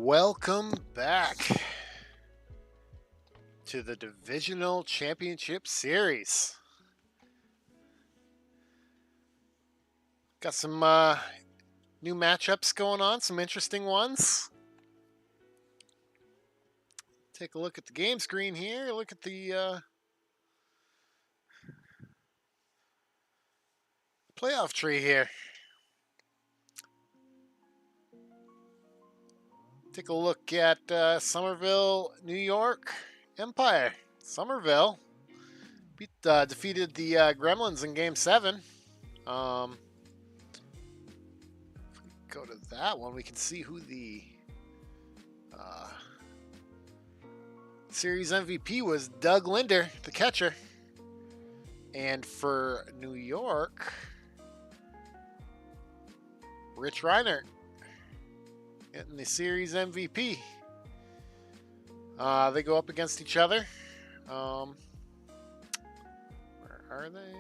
Welcome back to the Divisional Championship Series. Got some new matchups going on, some interesting ones. Take a look at the game screen here. Look at the playoff tree here. Take a look at Somerville, New York, Empire. Somerville defeated the Gremlins in Game 7. If we go to that one, we can see who the series MVP was. Doug Linder, the catcher. And for New York, Rich Reiner getting the series MVP. They go up against each other. Where are they?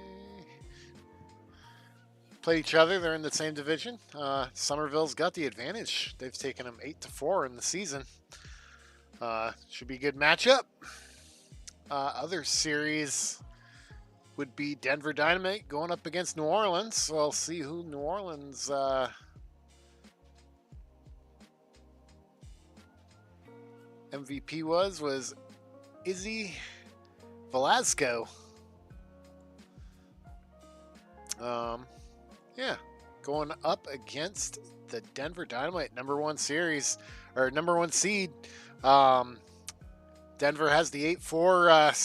Play each other. They're in the same division. Somerville's got the advantage. They've taken them 8-4 in the season. Should be a good matchup. Other series would be Denver Dynamite going up against New Orleans. So I'll see who New Orleans MVP was Izzy Velasco. Yeah, going up against the Denver Dynamite, number one seed. Denver has the 8-4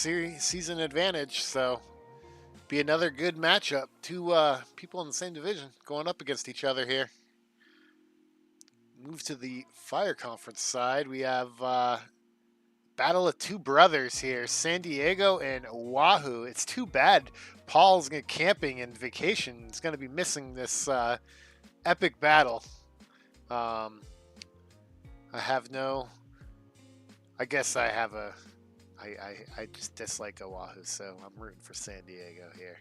season advantage, so be another good matchup. Two people in the same division going up against each other here. Move to the Fire Conference side. We have battle of two brothers here, San Diego and Oahu. It's too bad Paul's camping and vacation. He's going to be missing this epic battle. I just dislike Oahu, so I'm rooting for San Diego here.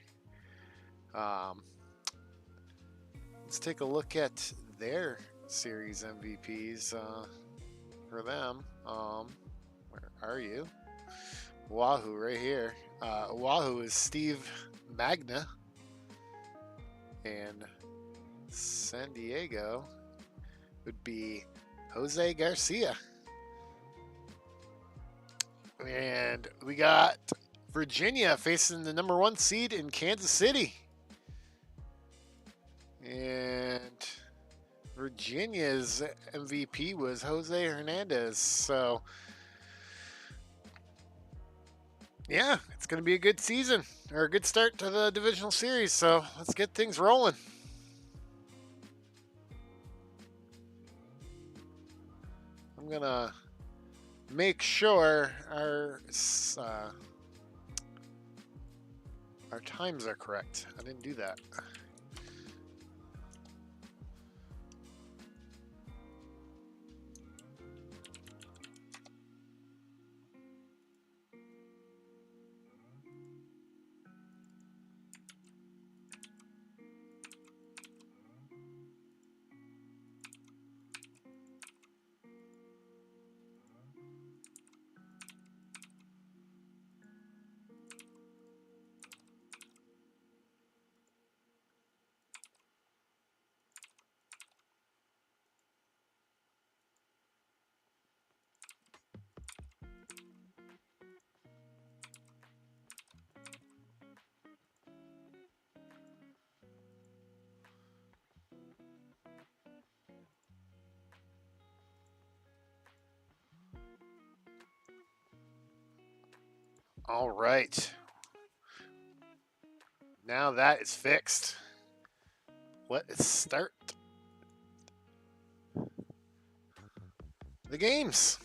Let's take a look at their series MVPs for them. Where are you? Oahu right here. Oahu is Steve Magna, and San Diego would be Jose Garcia. And we got Virginia facing the number one seed in Kansas City. And Virginia's MVP was Jose Hernandez. So, yeah, it's going to be a good season, or a good start to the divisional series. So let's get things rolling. I'm going to make sure our times are correct. I didn't do that. All right. Now that is fixed. Let's start the games.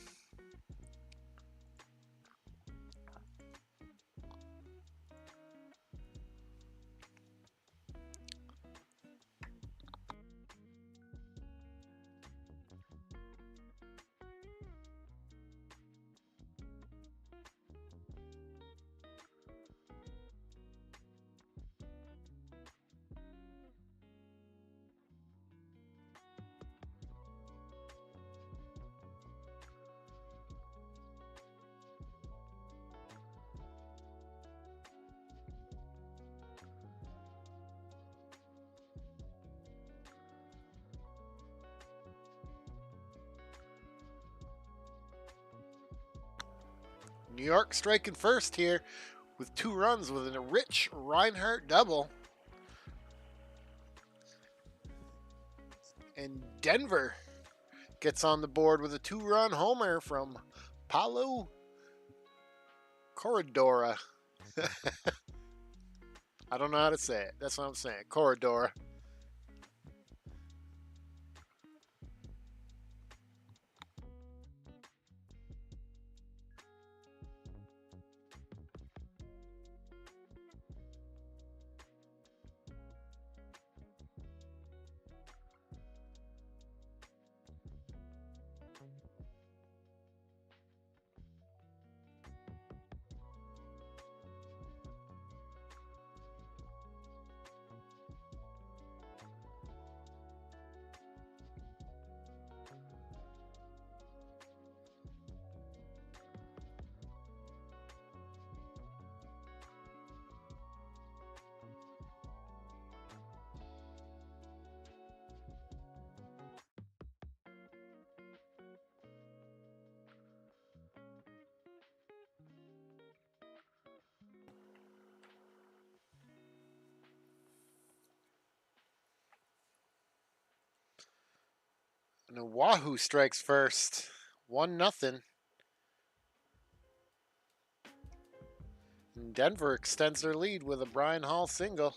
New York striking first here with 2 runs with a Rich Reinhardt double. And Denver gets on the board with a 2-run homer from Paulo Corredora. I don't know how to say it. That's what I'm saying. Corredora. And Oahu strikes first. 1-0. And Denver extends their lead with a Brian Hall single.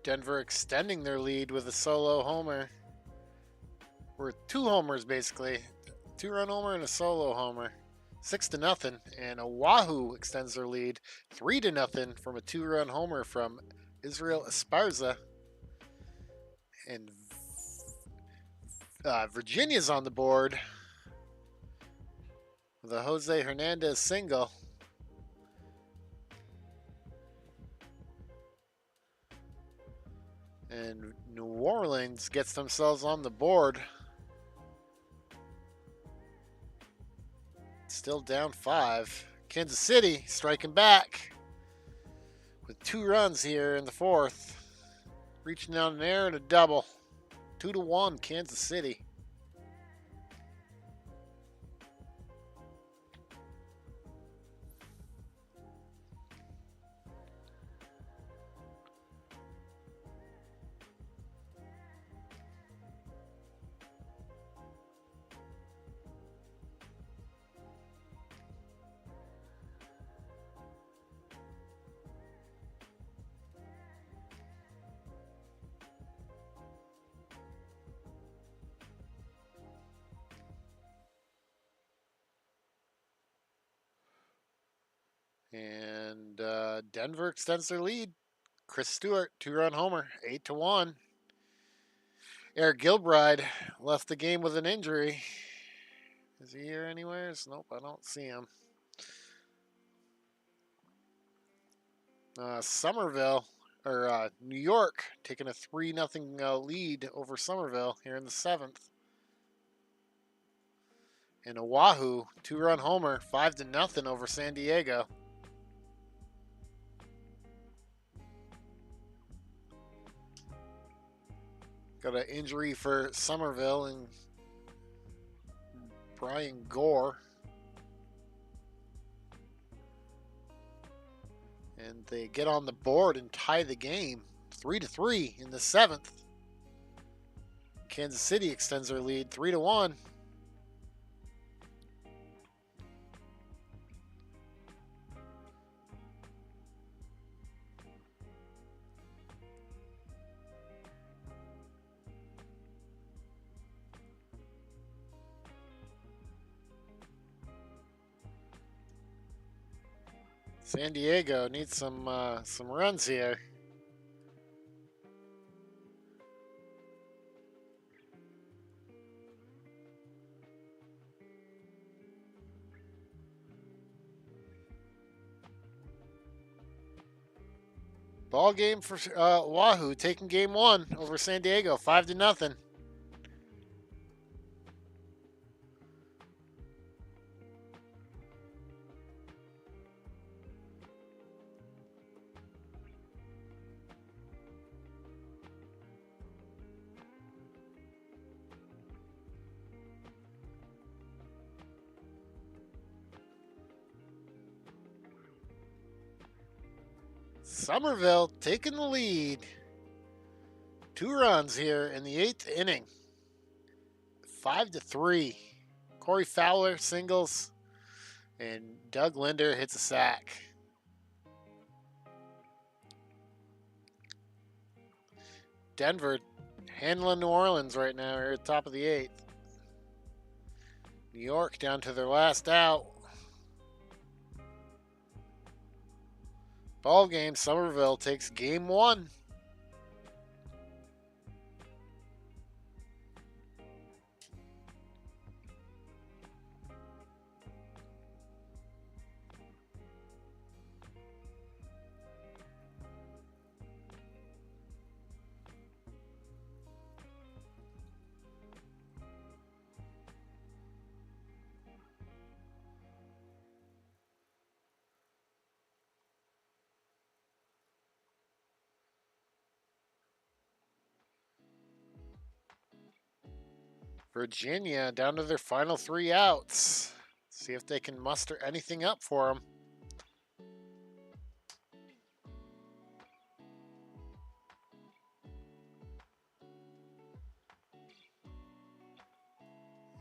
Denver extending their lead with a solo homer. Or 2 homers, basically. 2-run homer and a solo homer. 6-0. And Oahu extends their lead 3-0 from a 2-run homer from Israel Esparza. And Virginia's on the board with a Jose Hernandez single. And New Orleans gets themselves on the board. Still down 5. Kansas City striking back with 2 runs here in the 4th. Reaching down an air and a double. 2-1 Kansas City. And Denver extends their lead. Chris Stewart, 2-run homer, 8-1. Eric Gilbride left the game with an injury. Is he here anywhere? Nope, I don't see him. Somerville, or New York, taking a 3-0 lead over Somerville here in the 7th. And Oahu, 2-run homer, 5-0 over San Diego. Got an injury for Somerville and Brian Gore. And they get on the board and tie the game 3-3 in the 7th. Kansas City extends their lead 3-1. San Diego needs some runs here. Ball game for Wahoo, taking game 1 over San Diego, 5-0. Somerville taking the lead. 2 runs here in the 8th inning. 5-3. Corey Fowler singles, and Doug Linder hits a sack. Denver handling New Orleans right now. We're at the top of the 8th. New York down to their last out. Ball game, Somerville takes game 1. Virginia down to their final 3 outs. See if they can muster anything up for them.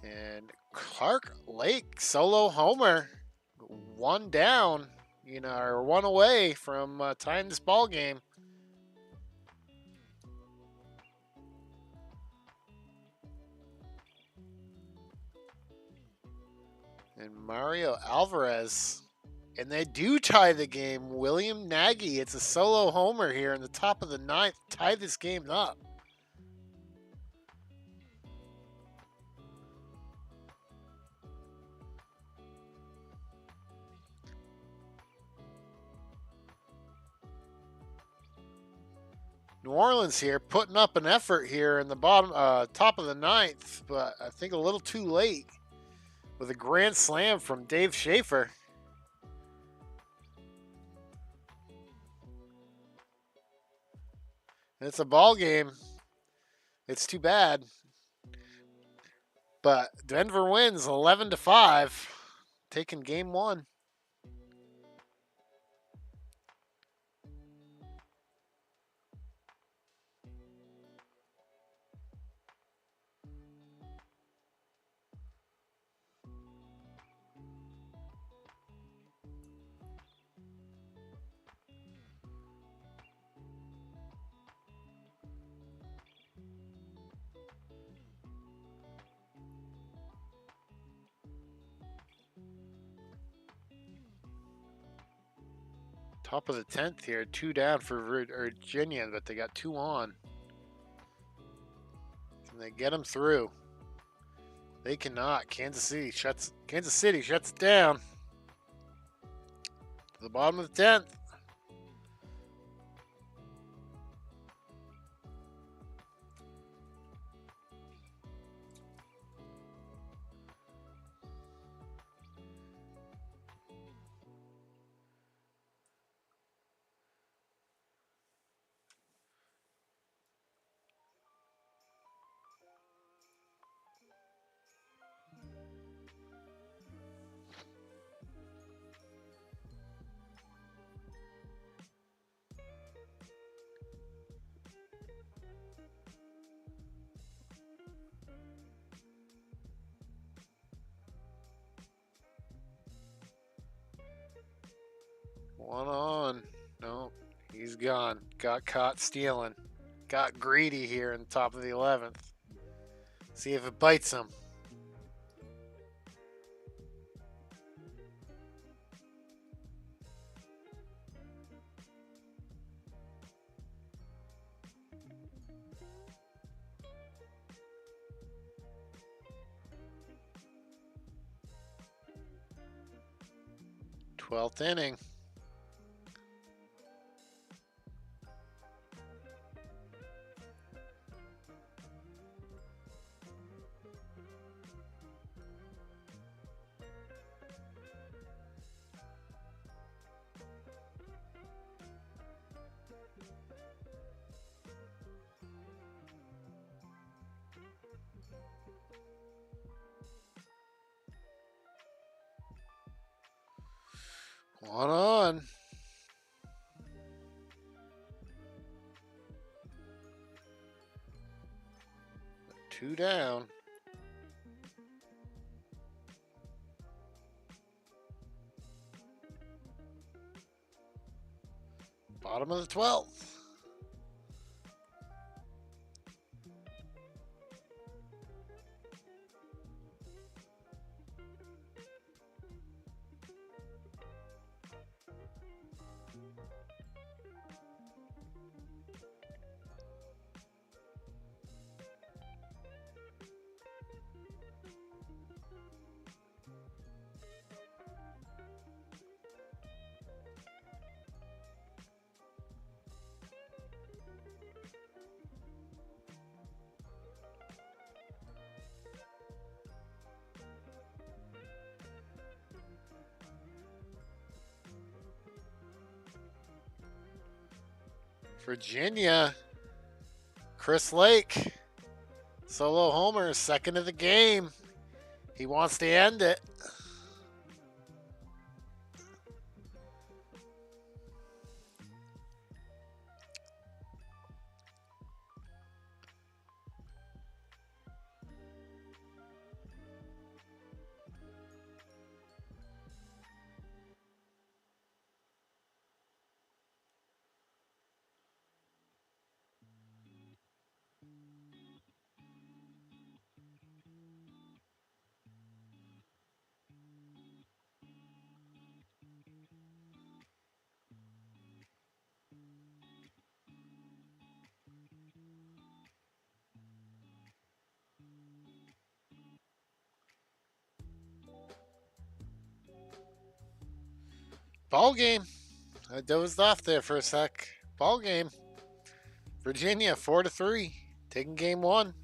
And Clark Lake solo homer, 1 down, or 1 away from tying this ball game. And Mario Alvarez, and they do tie the game. William Nagy, it's a solo homer here in the top of the 9th, tie this game up. New Orleans here putting up an effort here in the top of the 9th, but I think a little too late with a grand slam from Dave Schaefer. It's a ball game. It's too bad. But Denver wins 11-5, taking game 1. Top of the 10th here, 2 down for Virginia, but they got 2 on. Can they get them through? They cannot. Kansas City shuts it down. To the bottom of the 10th. One on. No, he's gone. Got caught stealing. Got greedy here in the top of the 11th. See if it bites him. Twelfth inning. One on. Two down. Bottom of the 12th. Virginia. Chris Lake. Solo homer, second of the game. He wants to end it. Ball game. I dozed off there for a sec. Ball game. Virginia 4-3, taking game one.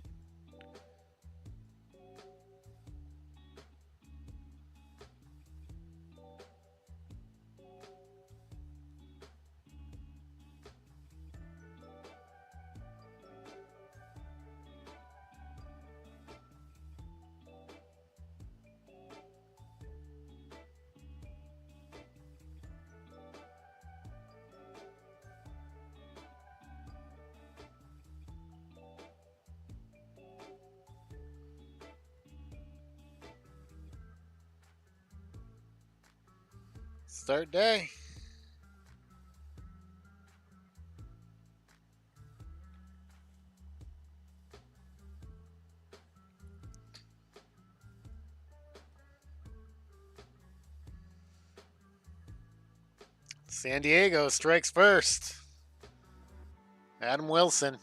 Start day. San Diego strikes first. Adam Wilson.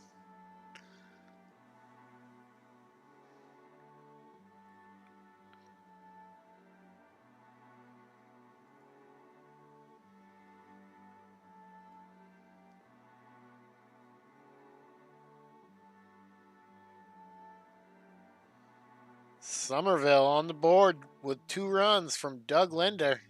Somerville on the board with 2 runs from Doug Linder.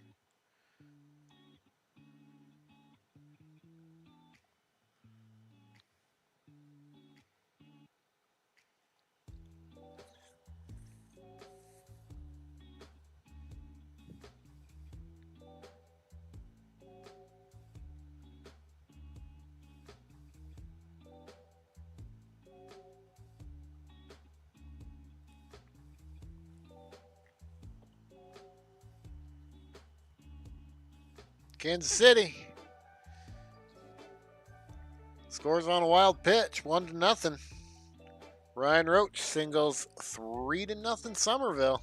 Kansas City scores on a wild pitch, 1-0. Ryan Roach singles 3-0 Somerville.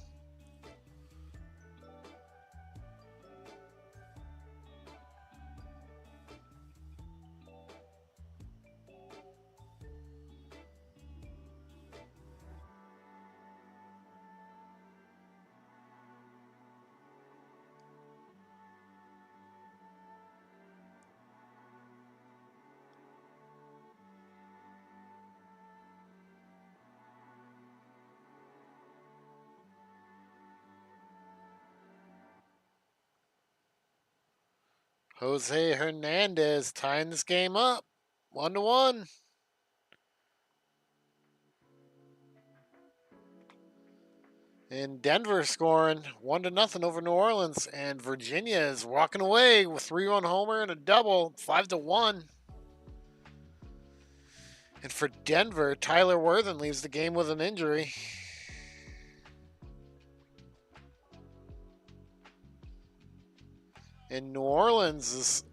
Jose Hernandez tying this game up, 1-1. And Denver scoring 1-0 over New Orleans, and Virginia is walking away with 3-run homer and a double, 5-1. And for Denver, Tyler Worthen leaves the game with an injury. And New Orleans is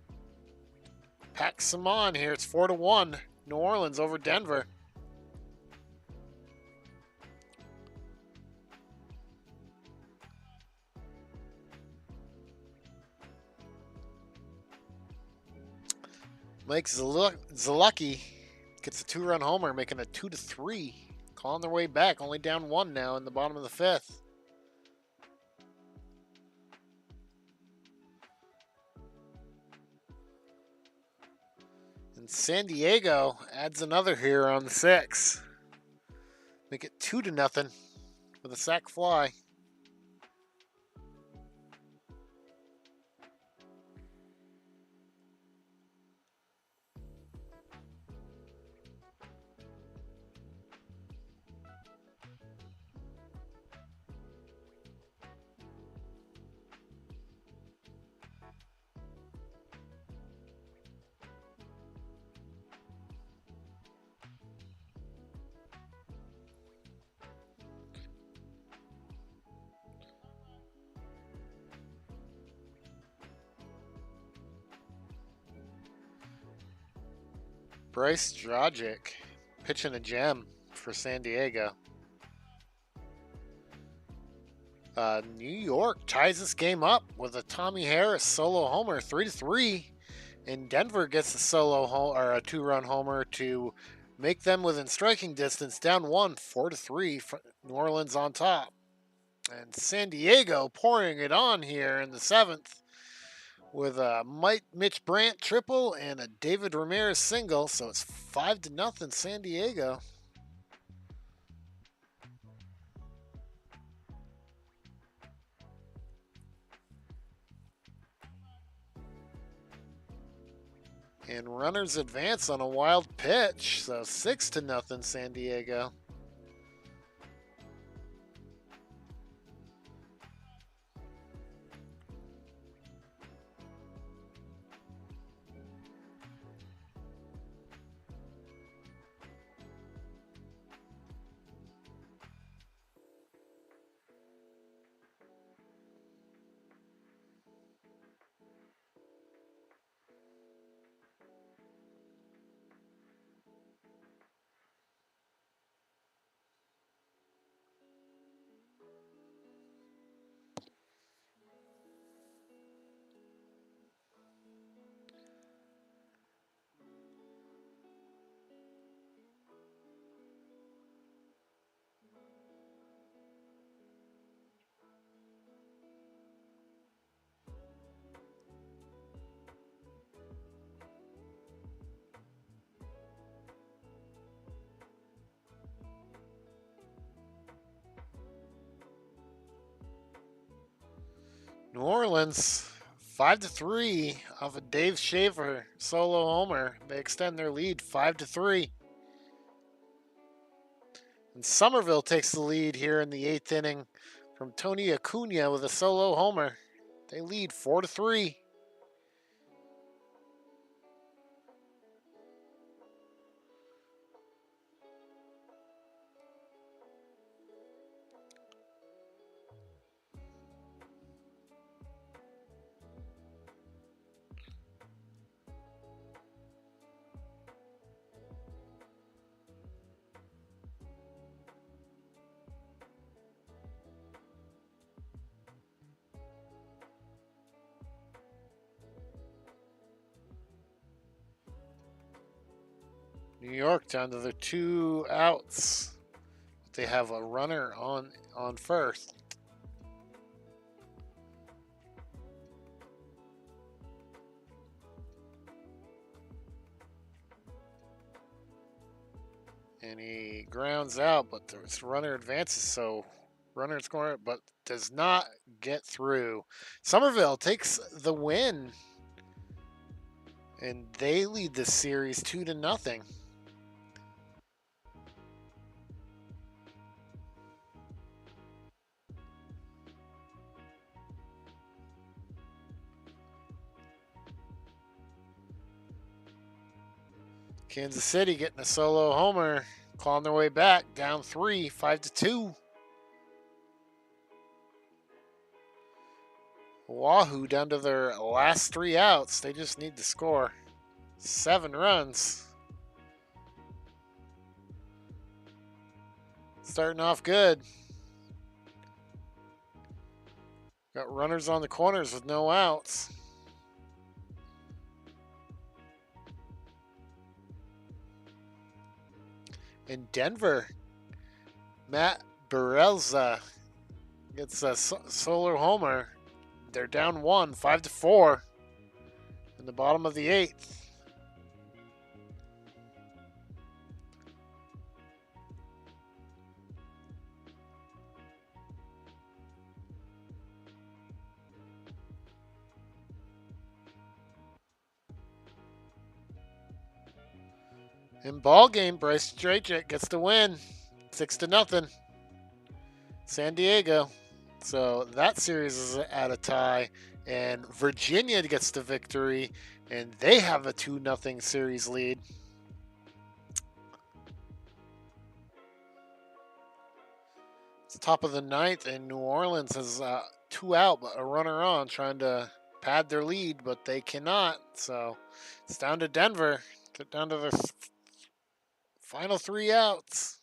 packs some on here. It's 4-1. New Orleans over Denver. Mike Zalewski gets a 2-run homer, making it 2-3. Calling their way back, only down 1 now in the bottom of the 5th. And San Diego adds another here on the 6. Make it 2-0 with a sac fly. Bryce Dragic pitching a gem for San Diego. New York ties this game up with a Tommy Harris solo homer, 3-3, and Denver gets a solo or a 2-run homer to make them within striking distance, down 1, 4-3. New Orleans on top, and San Diego pouring it on here in the 7th with a Mitch Brandt triple and a David Ramirez single, so it's 5-0 San Diego. And runners advance on a wild pitch, so 6-0 San Diego. New Orleans 5-3 off of Dave Shaver solo homer. They extend their lead 5-3. And Somerville takes the lead here in the 8th inning from Tony Acuna with a solo homer. They lead 4-3. New York down to their 2 outs. They have a runner on first. And he grounds out, but the runner advances, so runner scoring, but does not get through. Somerville takes the win, and they lead the series 2-0. Kansas City getting a solo homer, clawing their way back, down 3, 5-2. Wahoo down to their last 3 outs. They just need to score 7 runs. Starting off good. Got runners on the corners with no outs. In Denver, Matt Berelza gets a solo homer. They're down 1, 5-4 in the bottom of the 8th. In ball game, Bryce Strachek gets the win, 6-0. San Diego. So that series is at a tie, and Virginia gets the victory, and they have a 2-0 series lead. It's top of the 9th, and New Orleans has 2 out, but a runner on, trying to pad their lead, but they cannot. So it's down to Denver. Get down to their final 3 outs.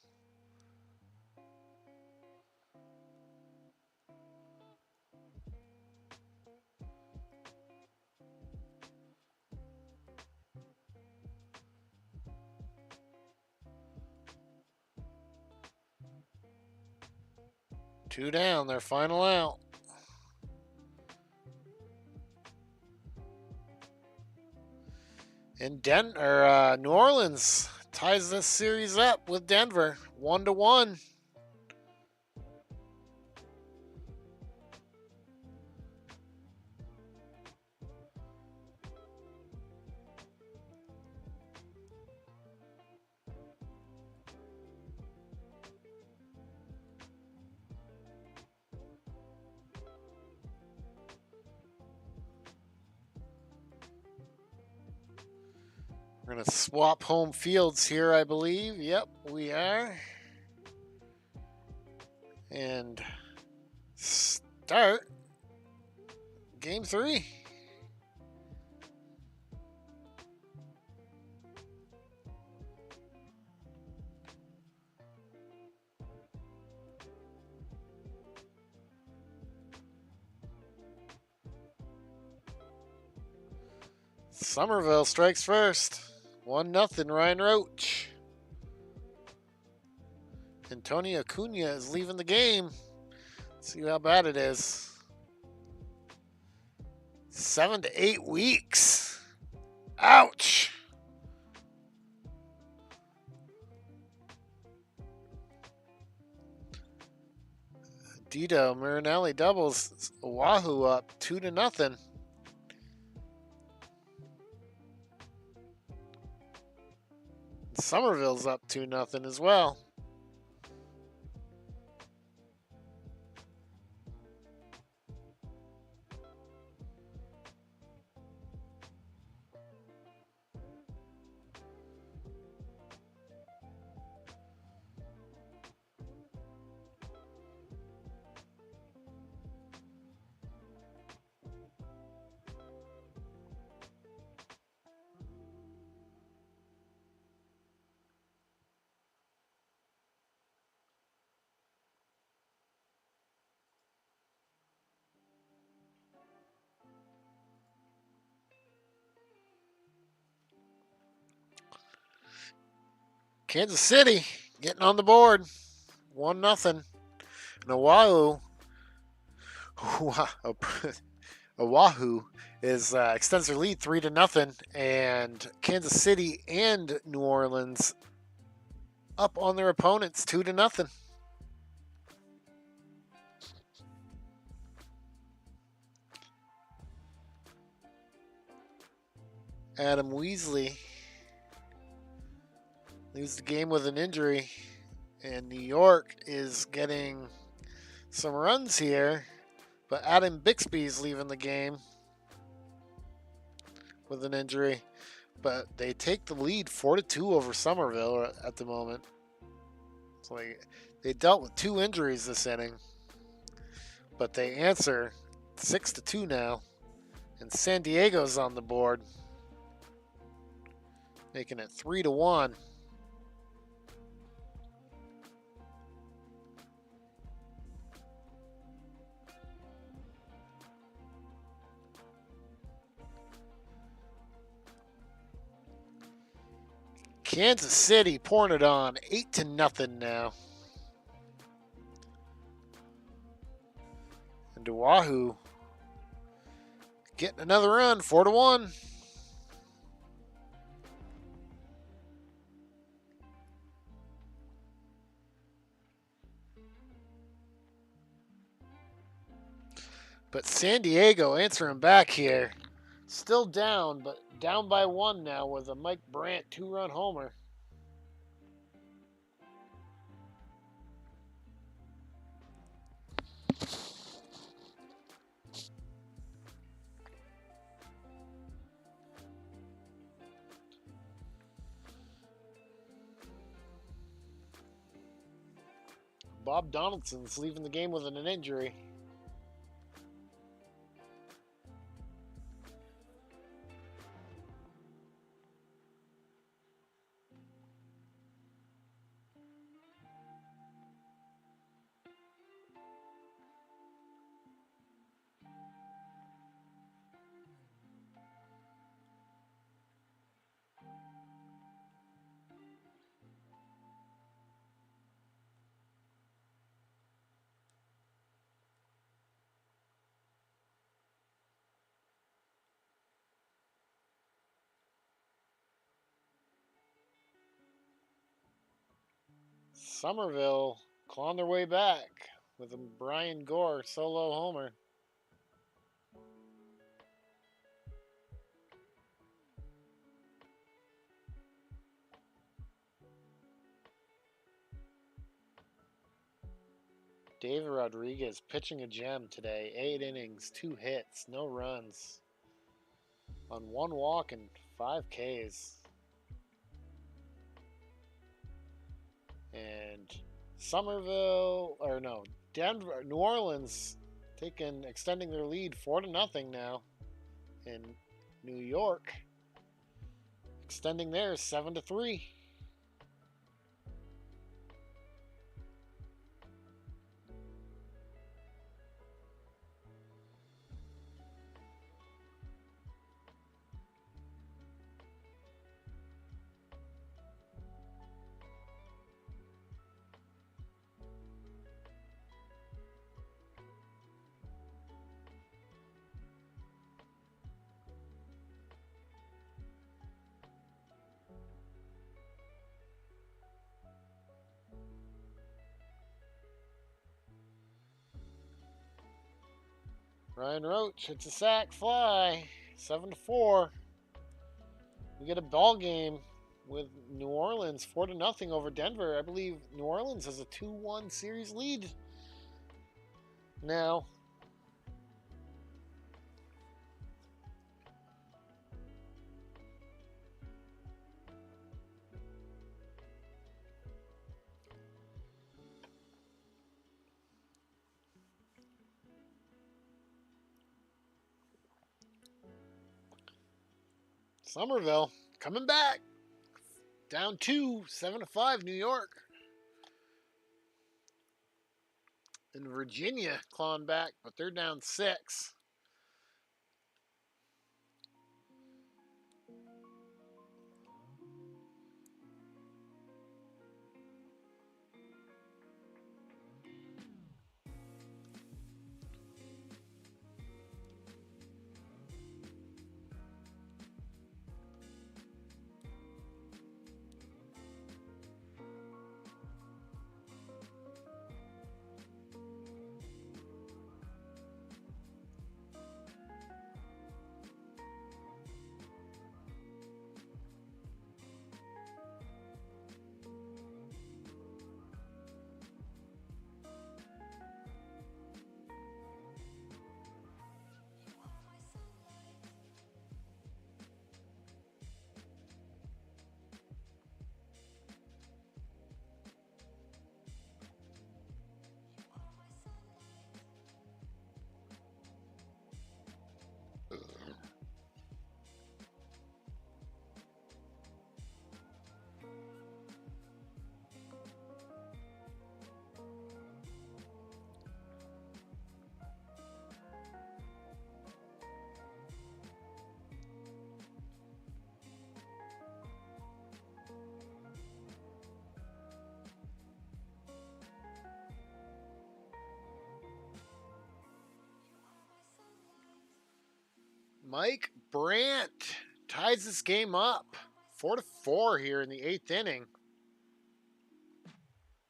Two down, their final out. And New Orleans ties this series up with Denver, 1-1. We're going to swap home fields here, I believe. Yep, we are. And start game 3. Somerville strikes first. 1-0 Ryan Roach. Antonio Acuna is leaving the game. Let's see how bad it is. 7 to 8 weeks. Ouch. Dito Marinelli doubles. Oahu up 2-0. Somerville's up 2-0 as well. Kansas City getting on the board, 1-0. And Oahu extends their lead 3-0, and Kansas City and New Orleans up on their opponents 2-0. Adam Weasley leaves the game with an injury, and New York is getting some runs here, but Adam Bixby's leaving the game with an injury. but they take the lead 4-2 over Somerville at the moment. It's like they dealt with 2 injuries this inning, but they answer 6-2 now, and San Diego's on the board, making it 3-1. Kansas City pouring it on, 8-0 now. And Oahu getting another run, 4-1. But San Diego answering back here. Still down, but down by 1 now with a Mike Brandt 2-run homer. Bob Donaldson's leaving the game with an injury. Somerville clawing their way back with a Brian Gore solo homer. David Rodriguez pitching a gem today. 8 innings, 2 hits, no runs, on 1 walk and 5 Ks. And Denver, New Orleans extending their lead 4-0 now. And New York extending theirs 7-3. Ryan Roach hits a sac fly, 7-4. We get a ball game with New Orleans 4-0 over Denver. I believe New Orleans has a 2-1 series lead now. Somerville coming back. Down 2, 7-5 New York. And Virginia clawing back, but they're down 6. Mike Brandt ties this game up 4-4 here in the 8th inning.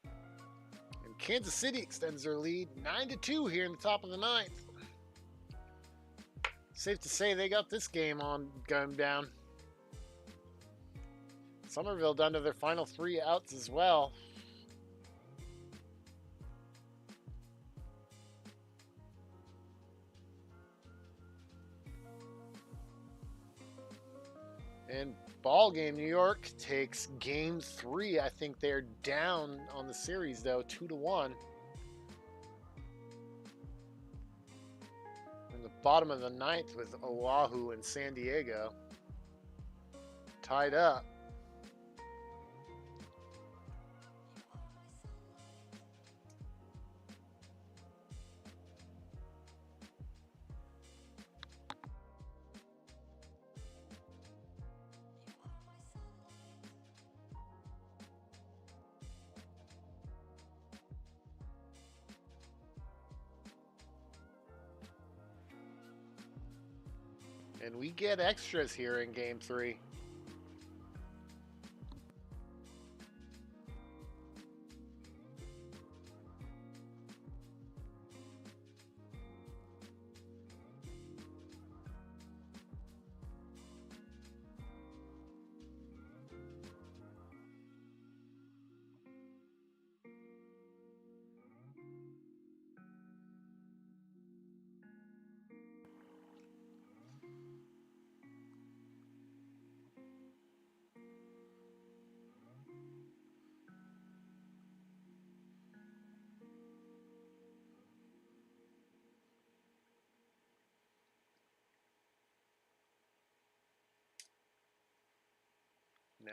And Kansas City extends their lead 9-2 here in the top of the 9th. Safe to say they got this game on going down. Somerville down to their final 3 outs as well. And ball game, New York takes game 3. I think they're down on the series though, 2-1. In the bottom of the 9th with Oahu and San Diego tied up. And we get extras here in game 3.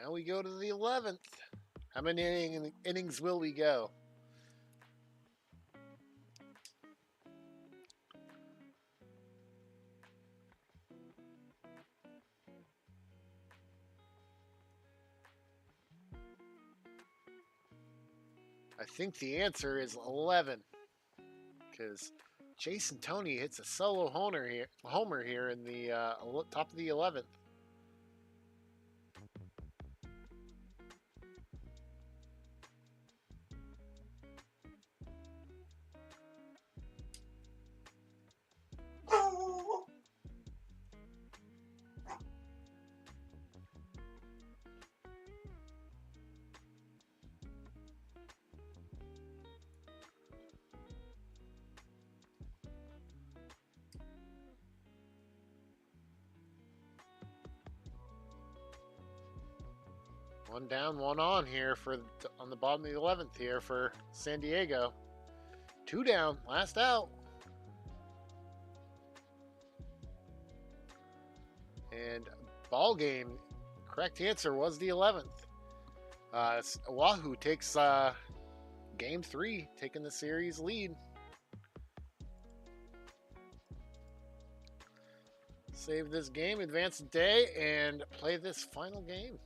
Now we go to the 11th. How many innings will we go? I think the answer is 11, because Jason Toney hits a solo homer here in the top of the 11th. One down, one on here on the bottom of the 11th here for San Diego. 2 down, last out. And ball game, correct answer was the 11th. Oahu takes game 3, taking the series lead. Save this game, advance the day, and play this final game.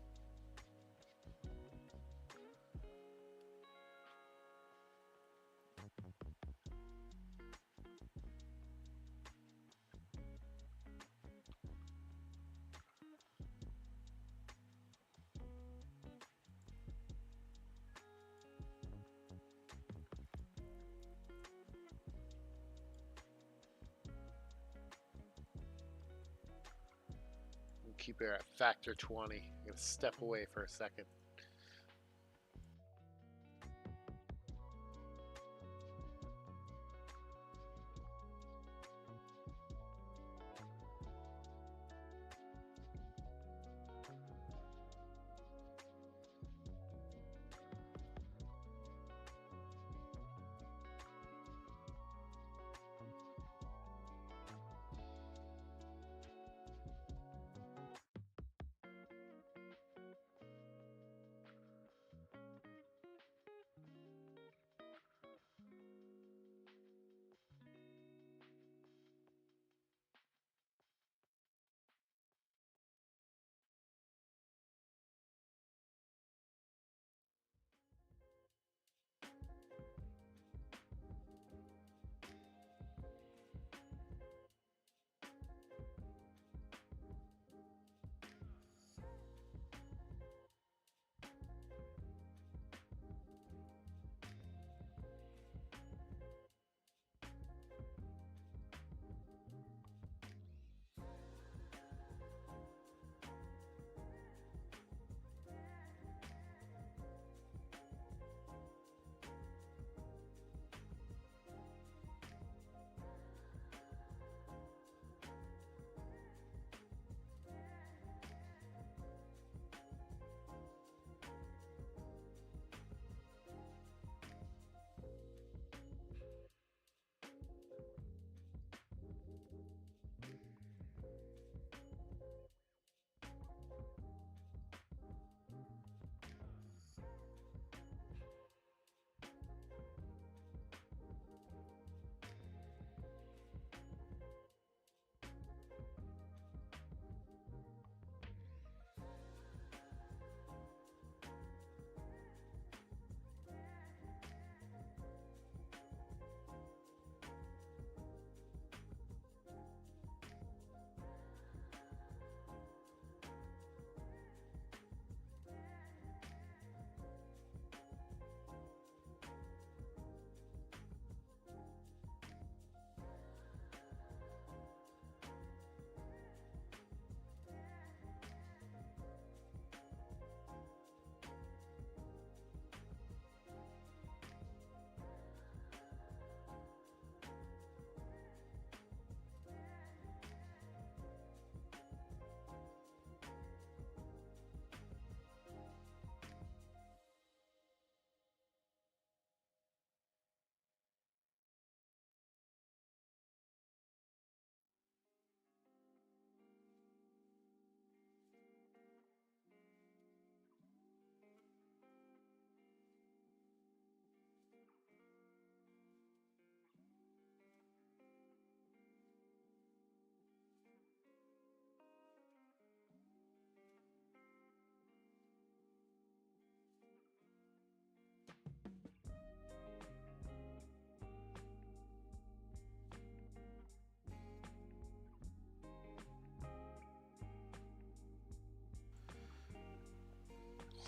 Keep it at factor 20. I'm going to step away for a second.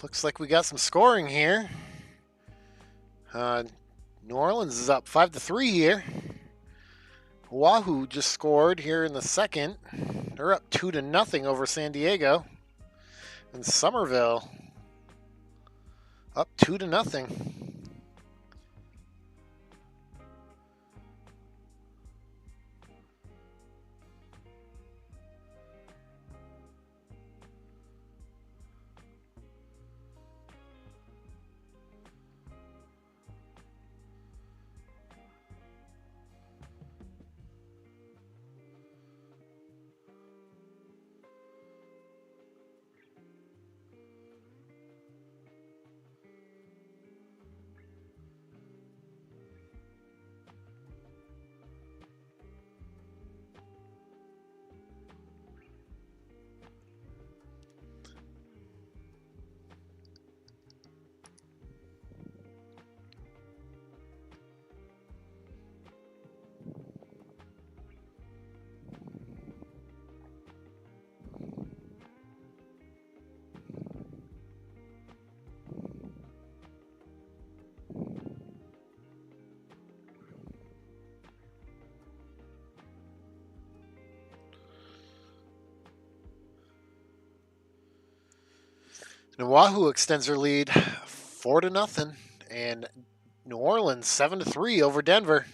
Looks like we got some scoring here. New Orleans is up 5-3 here. Oahu just scored here in the second. They're up 2-0 over San Diego. And Somerville up 2-0. And Oahu extends their lead 4-0, and New Orleans 7-3 over Denver.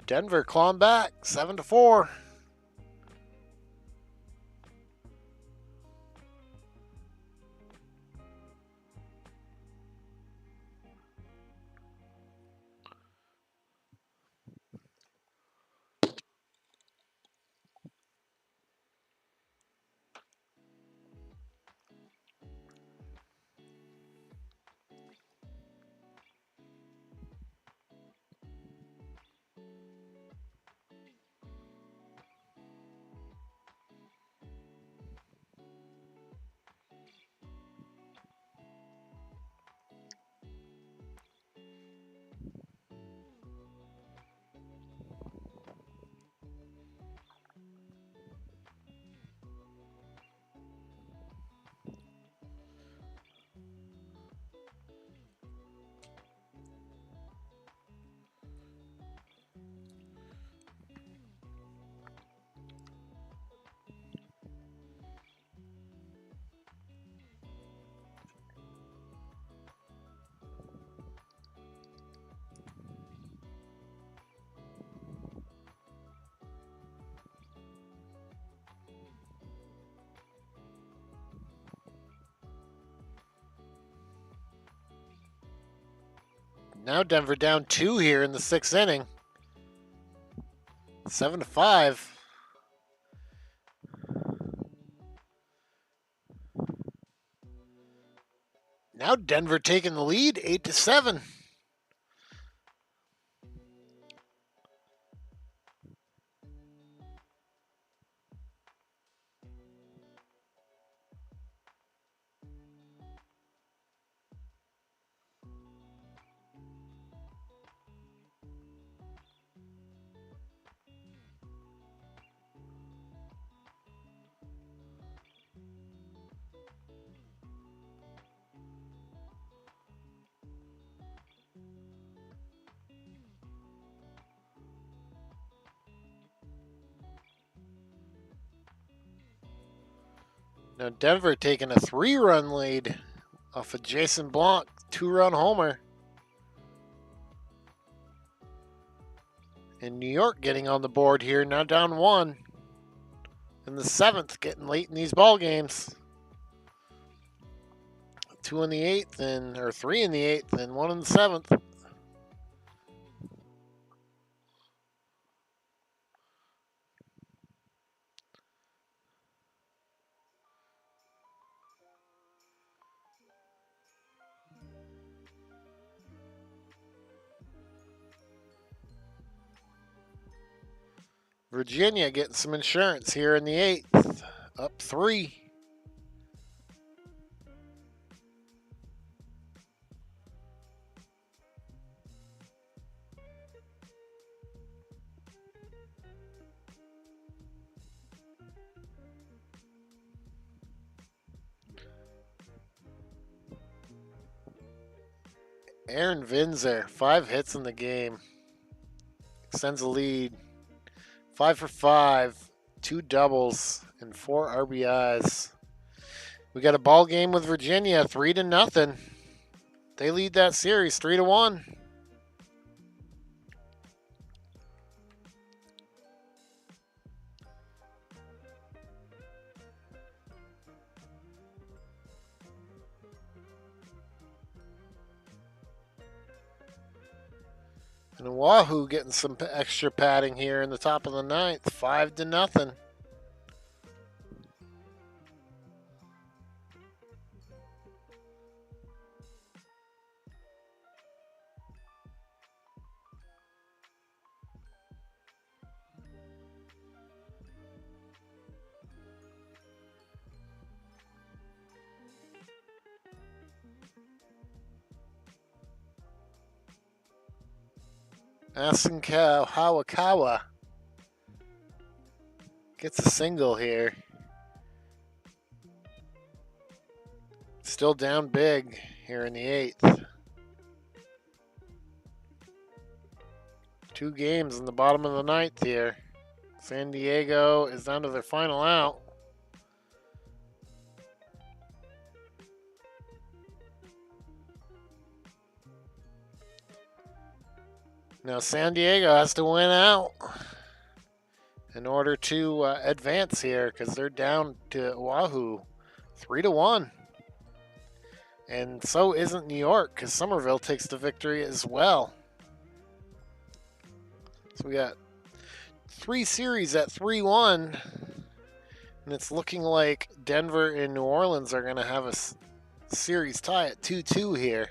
Denver clawing back 7-4. Now Denver down 2 here in the 6th inning. 7-5. Now Denver taking the lead 8-7. Now Denver taking a 3-run lead off of Jason Blanc, 2-run homer. And New York getting on the board here, now down 1. In the 7th, getting late in these ball games. 2 in the 8th, or 3 in the 8th, and 1 in the 7th. Virginia getting some insurance here in the 8th. Up 3. Aaron Vinzer, 5 hits in the game. Extends the lead. 5 for 5, 2 doubles, and 4 RBIs. We got a ball game with Virginia, 3-0. They lead that series 3-1. And Oahu getting some extra padding here in the top of the 9th, 5-0. Asenka Hawakawa gets a single here. Still down big here in the 8th. 2 games in the bottom of the 9th here. San Diego is down to their final out. Now San Diego has to win out in order to advance here because they're down to Oahu 3-1. And so isn't New York because Somerville takes the victory as well. So we got 3 series at 3-1. And it's looking like Denver and New Orleans are going to have a series tie at 2-2 here.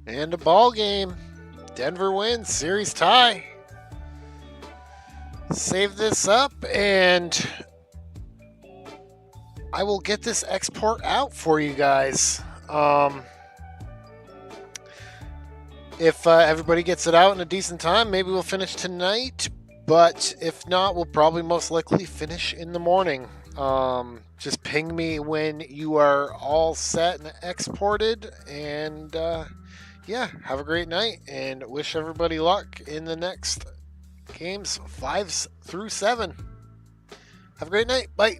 And a ball game. Denver wins, series tie. Save this up and I will get this export out for you guys. If everybody gets it out in a decent time, maybe we'll finish tonight. But if not, we'll probably most likely finish in the morning. Just ping me when you are all set and exported. And yeah, have a great night and wish everybody luck in the next games 5 through 7. Have a great night. Bye.